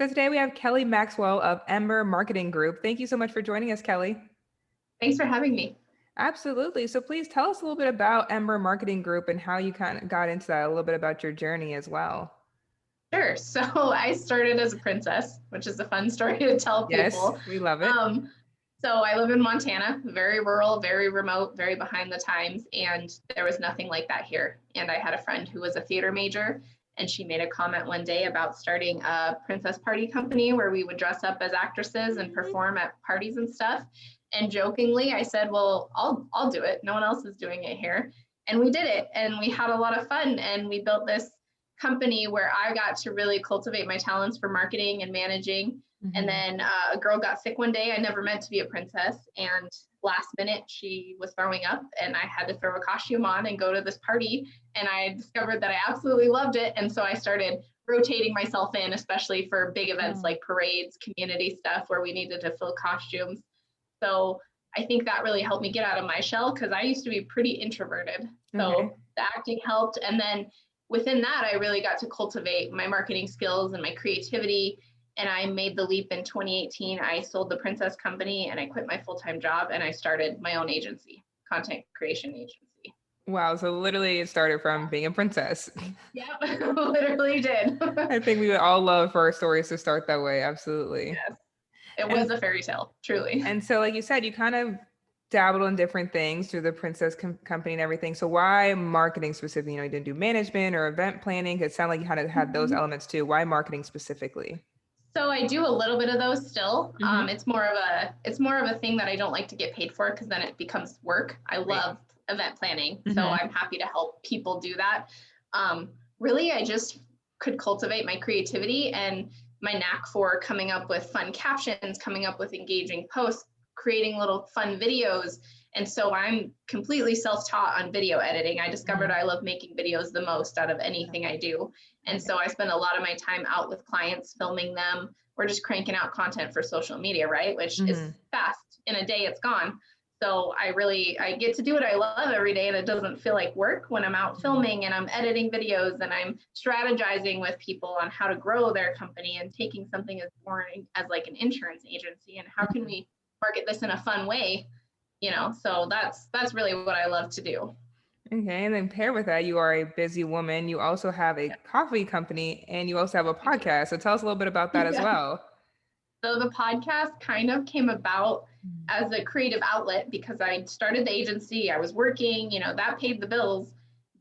So today we have Kelli Maxwell of Ember Marketing Group. Thank you so much for joining us, Kelli. Thanks for having me. Absolutely. So please tell us a little bit about Ember Marketing Group and how you kind of got into that, a little bit about your journey as well. Sure. So I started as a princess, which is a fun story to tell Yes, people. we love it. So I live in Montana, very rural, very remote, very behind the times, and there was nothing like that here. And I had a friend who was a theater major, and she made a comment one day about starting a princess party company where we would dress up as actresses and perform at parties and stuff. And jokingly, I said, "Well, I'll do it. No one else is doing it here." And we did it, and we had a lot of fun, and we built this company where I got to really cultivate my talents for marketing and managing. And then a girl got sick one day. I never meant to be a princess. And last minute, she was throwing up, and I had to throw a costume on and go to this party. And I discovered that I absolutely loved it. And so I started rotating myself in, especially for big events like parades, community stuff where we needed to fill costumes. So I think that really helped me get out of my shell because I used to be pretty introverted. So the acting helped. And then within that, I really got to cultivate my marketing skills and my creativity. And I made the leap in 2018. I sold the Princess Company and I quit my full-time job and I started my own agency, content creation agency. Wow. So literally it started from being a princess. Yep, literally did. I think we would all love for our stories to start that way. Absolutely. Yes, it was a fairy tale, truly. And so, like you said, you kind of dabbled in different things through the Princess Company and everything. So why marketing specifically? You didn't do management or event planning. It sounded like you had those elements too. Why marketing specifically? So I do a little bit of those still. It's more of a thing that I don't like to get paid for because then it becomes work. I love event planning, so I'm happy to help people do that. Really, I just could cultivate my creativity and my knack for coming up with fun captions, coming up with engaging posts, creating little fun videos. And so I'm completely self-taught on video editing. I discovered I love making videos the most out of anything I do. And so I spend a lot of my time out with clients, filming them, or just cranking out content for social media, right? Which is fast. In a day, it's gone. So I get to do what I love every day, and it doesn't feel like work when I'm out filming and I'm editing videos and I'm strategizing with people on how to grow their company and taking something as boring as like an insurance agency and how can we market this in a fun way. So that's really what I love to do. Okay, and then paired with that, you are a busy woman. You also have a coffee company and you also have a podcast. So tell us a little bit about that as well. So the podcast kind of came about as a creative outlet because I started the agency, I was working, that paid the bills,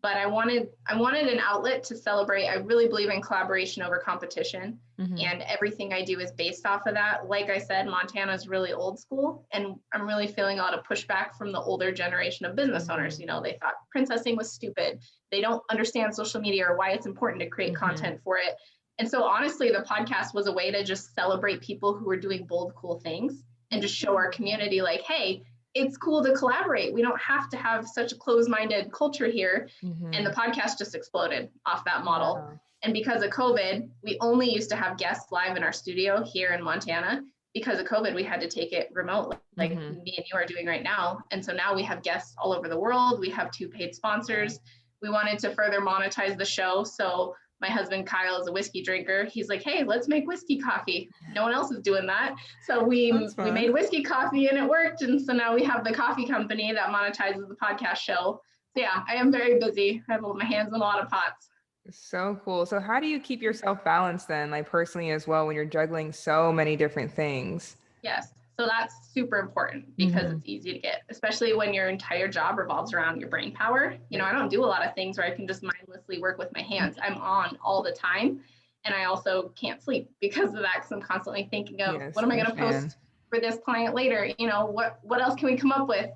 but I wanted an outlet to celebrate. I really believe in collaboration over competition, and everything I do is based off of that. Like I said, Montana is really old school, and I'm really feeling a lot of pushback from the older generation of business owners. They thought princessing was stupid. They don't understand social media or why it's important to create content for it. And so honestly, the podcast was a way to just celebrate people who are doing bold, cool things and just show our community like, hey, it's cool to collaborate. We don't have to have such a closed-minded culture here. And the podcast just exploded off that model. Wow. And because of COVID, we only used to have guests live in our studio here in Montana. Because of COVID, we had to take it remote, like me and you are doing right now. And so now we have guests all over the world. We have 2 paid sponsors. We wanted to further monetize the show. So my husband, Kyle, is a whiskey drinker. He's like, hey, let's make whiskey coffee. No one else is doing that. So we made whiskey coffee and it worked. And so now we have the coffee company that monetizes the podcast show. So yeah, I am very busy. I have my hands in a lot of pots. So cool. So how do you keep yourself balanced then, like personally as well, when you're juggling so many different things? Yes. So that's super important because it's easy to get, especially when your entire job revolves around your brain power. I don't do a lot of things where I can just mindlessly work with my hands. I'm on all the time. And I also can't sleep because of that, because I'm constantly thinking of what am I going to post for this client later? What else can we come up with?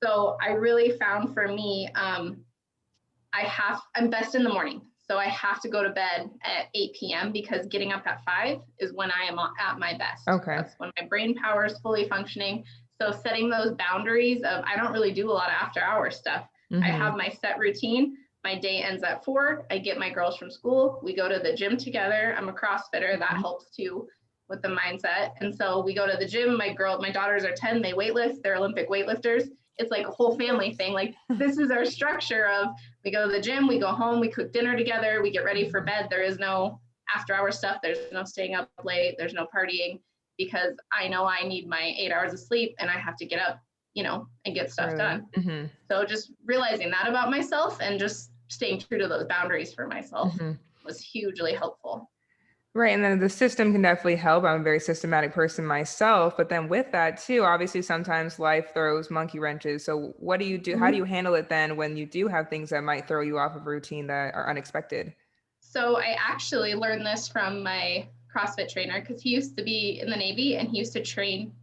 So I really found for me, I'm best in the morning. So I have to go to bed at 8 p.m. because getting up at 5 is when I am at my best. Okay. That's when my brain power is fully functioning. So setting those boundaries of, I don't really do a lot of after hours stuff. I have my set routine. My day ends at 4. I get my girls from school. We go to the gym together. I'm a CrossFitter. That helps too with the mindset. And so we go to the gym. My daughters are 10. They weightlift. They're Olympic weightlifters. It's like a whole family thing. Like this is our structure of we go to the gym, we go home, we cook dinner together, we get ready for bed. There is no after hour stuff. There's no staying up late. There's no partying, because I know I need my 8 hours of sleep and I have to get up, and get stuff done. Mm-hmm. So just realizing that about myself and just staying true to those boundaries for myself was hugely helpful. Right. And then the system can definitely help. I'm a very systematic person myself. But then with that too, obviously sometimes life throws monkey wrenches. So what do you do? How do you handle it then when you do have things that might throw you off of routine that are unexpected? So I actually learned this from my CrossFit trainer, because he used to be in the Navy and he used to train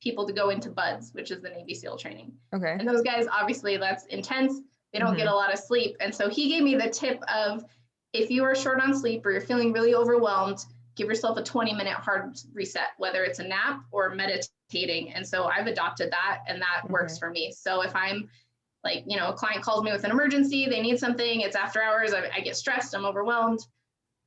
people to go into BUDS, which is the Navy SEAL training. Okay. And those guys, obviously that's intense. They don't get a lot of sleep. And so he gave me the tip of, if you are short on sleep or you're feeling really overwhelmed, give yourself a 20-minute hard reset, whether it's a nap or meditating. And so I've adopted that, and that works for me. So if I'm like, a client calls me with an emergency, they need something, it's after hours, I get stressed, I'm overwhelmed,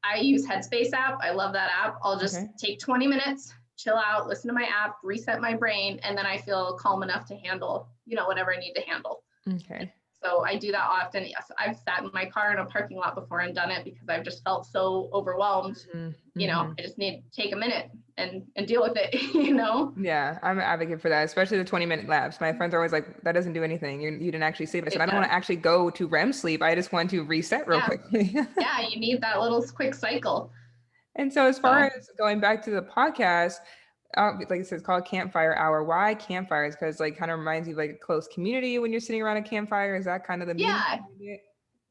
I use Headspace app. I love that app. I'll just take 20 minutes, chill out, listen to my app, reset my brain, and then I feel calm enough to handle, whatever I need to handle. Okay. So I do that often. Yes, I've sat in my car in a parking lot before and done it because I've just felt so overwhelmed. I just need to take a minute and deal with it, Yeah, I'm an advocate for that, especially the 20-minute laps. My friends are always like, that doesn't do anything. You didn't actually sleep. I said, I don't want to actually go to REM sleep. I just want to reset real quickly. Yeah, you need that little quick cycle. And so as far as going back to the podcast, like I said, it's called Campfire Hour. Why campfires? Because kind of reminds you of a close community when you're sitting around a campfire. Is that kind of the meaning behind it?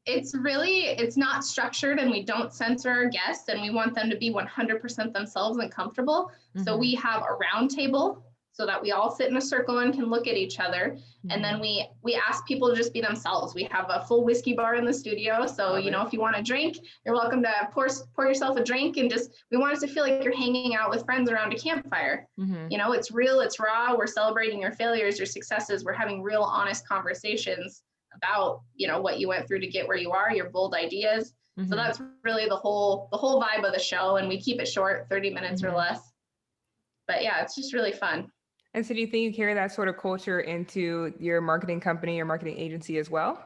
It's not structured, and we don't censor our guests, and we want them to be 100% themselves and comfortable. So we have a round table so that we all sit in a circle and can look at each other. And then we ask people to just be themselves. We have a full whiskey bar in the studio. So, if you want a drink, you're welcome to pour yourself a drink, and we want it to feel like you're hanging out with friends around a campfire. It's real, it's raw. We're celebrating your failures, your successes. We're having real, honest conversations about, what you went through to get where you are, your bold ideas. So that's really the whole vibe of the show. And we keep it short, 30 minutes or less. But yeah, it's just really fun. And so do you think you carry that sort of culture into your marketing company or marketing agency as well?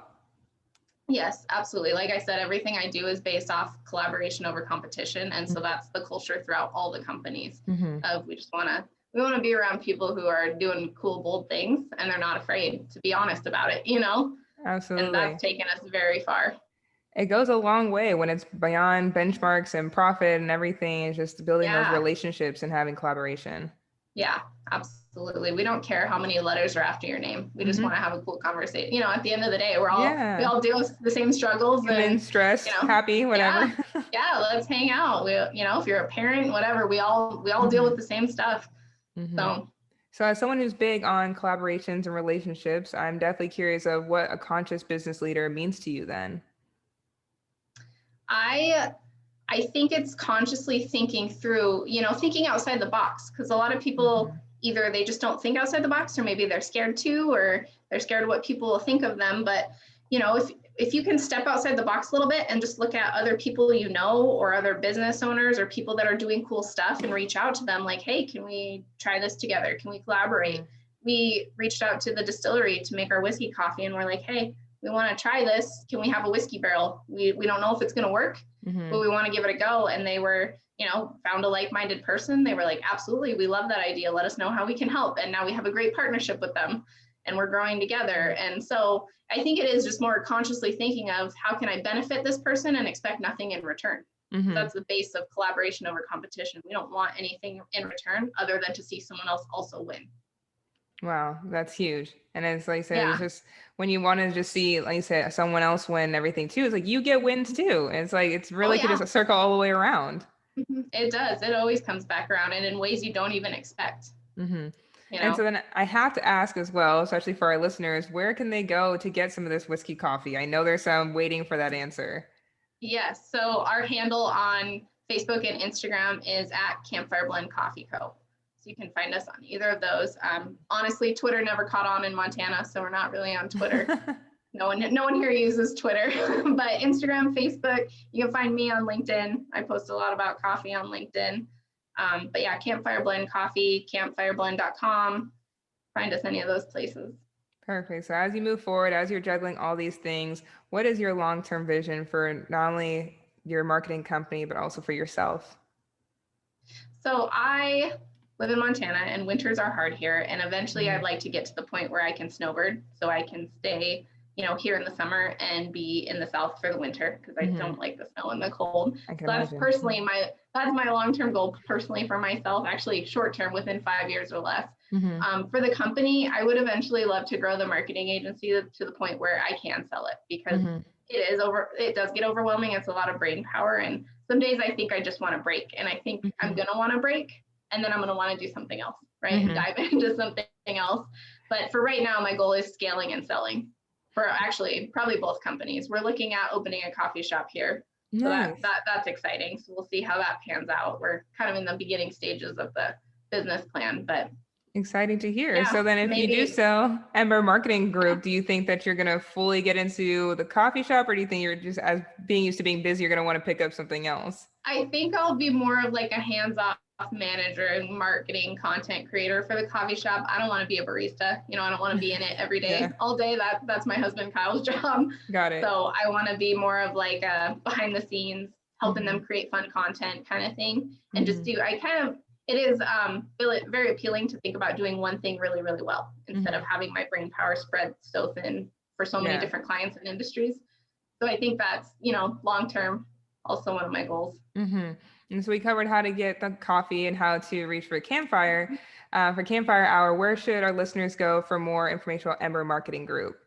Yes, absolutely. Like I said, everything I do is based off collaboration over competition. And so that's the culture throughout all the companies of we want to be around people who are doing cool, bold things, and they're not afraid to be honest about it, Absolutely. And that's taken us very far. It goes a long way when it's beyond benchmarks and profit and everything. It's just building those relationships and having collaboration. Yeah, absolutely. We don't care how many letters are after your name. We just want to have a cool conversation. At the end of the day, we all deal with the same struggles. And stressed, happy, whatever. Yeah, let's hang out. If you're a parent, whatever, we all deal with the same stuff. So as someone who's big on collaborations and relationships, I'm definitely curious of what a conscious business leader means to you then. I think it's consciously thinking through, thinking outside the box, because a lot of people either they just don't think outside the box, or maybe they're scared to, or they're scared of what people will think of them. But, if you can step outside the box a little bit and just look at other people, or other business owners or people that are doing cool stuff, and reach out to them like, hey, can we try this together? Can we collaborate? We reached out to the distillery to make our whiskey coffee, and we're like, hey, we want to try this. Can we have a whiskey barrel? We don't know if it's going to work, but we want to give it a go. And they were, found a like-minded person. They were like, absolutely, we love that idea. Let us know how we can help. And now we have a great partnership with them, and we're growing together. And so I think it is just more consciously thinking of how can I benefit this person and expect nothing in return. That's the base of collaboration over competition. We don't want anything in return other than to see someone else also win. Wow, that's huge. And it's like I said, it's just when you want to just see, like you said, someone else win everything too, it's like you get wins too. And it's like, it's really could just circle all the way around. It does. It always comes back around, and in ways you don't even expect. And so then I have to ask as well, especially for our listeners, where can they go to get some of this whiskey coffee? I know there's some waiting for that answer. Yes. So our handle on Facebook and Instagram is at Campfire Blend Coffee Co. So you can find us on either of those. Honestly, Twitter never caught on in Montana, so we're not really on Twitter. No one here uses Twitter, but Instagram, Facebook, you can find me on LinkedIn. I post a lot about coffee on LinkedIn. But yeah, Campfire Blend Coffee, campfireblend.com. Find us any of those places. Perfect. So as you move forward, as you're juggling all these things, what is your long-term vision for not only your marketing company, but also for yourself? So I live in Montana and winters are hard here. And eventually I'd like to get to the point where I can snowbird so I can stay, here in the summer and be in the South for the winter because I don't like the snow and the cold. I can So that's imagine. personally that's my long-term goal personally for myself, actually short-term within 5 years or less. For the company, I would eventually love to grow the marketing agency to the point where I can sell it because it does get overwhelming. It's a lot of brain power. And some days I think I just want to break and I think I'm going to want to break and then I'm going to want to do something else, right? And dive into something else. But for right now, my goal is scaling and selling for actually probably both companies. We're looking at opening a coffee shop here. Nice. So that's exciting. So we'll see how that pans out. We're kind of in the beginning stages of the business plan, but exciting to hear. Yeah, so then if you do so, Ember Marketing Group, do you think that you're going to fully get into the coffee shop, or do you think you're just, as being used to being busy, you're going to want to pick up something else? I think I'll be more of like a hands-off manager and marketing content creator for the coffee shop. I don't want to be a barista. I don't want to be in it every day, all day. That's my husband Kyle's job. Got it. So I want to be more of like a behind the scenes, helping them create fun content kind of thing. And just it is very appealing to think about doing one thing really, really well instead of having my brain power spread so thin for so many different clients and industries. So I think that's, long-term, also one of my goals. And so we covered how to get the coffee and how to reach for Campfire. For Campfire Hour, where should our listeners go for more information about Ember Marketing Group?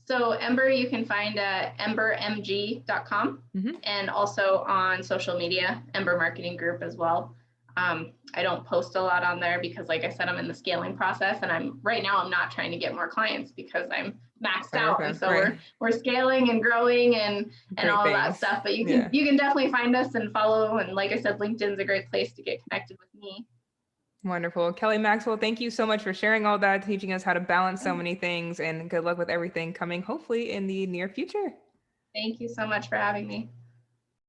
So Ember, you can find at embermg.com and also on social media, Ember Marketing Group as well. I don't post a lot on there because, like I said, I'm in the scaling process, and right now I'm not trying to get more clients because I'm maxed out. And so we're scaling and growing and all of that stuff. But you can definitely find us and follow. And like I said, LinkedIn's a great place to get connected with me. Wonderful. Kelli Maxwell, thank you so much for sharing all that, teaching us how to balance so many things, and good luck with everything coming hopefully in the near future. Thank you so much for having me.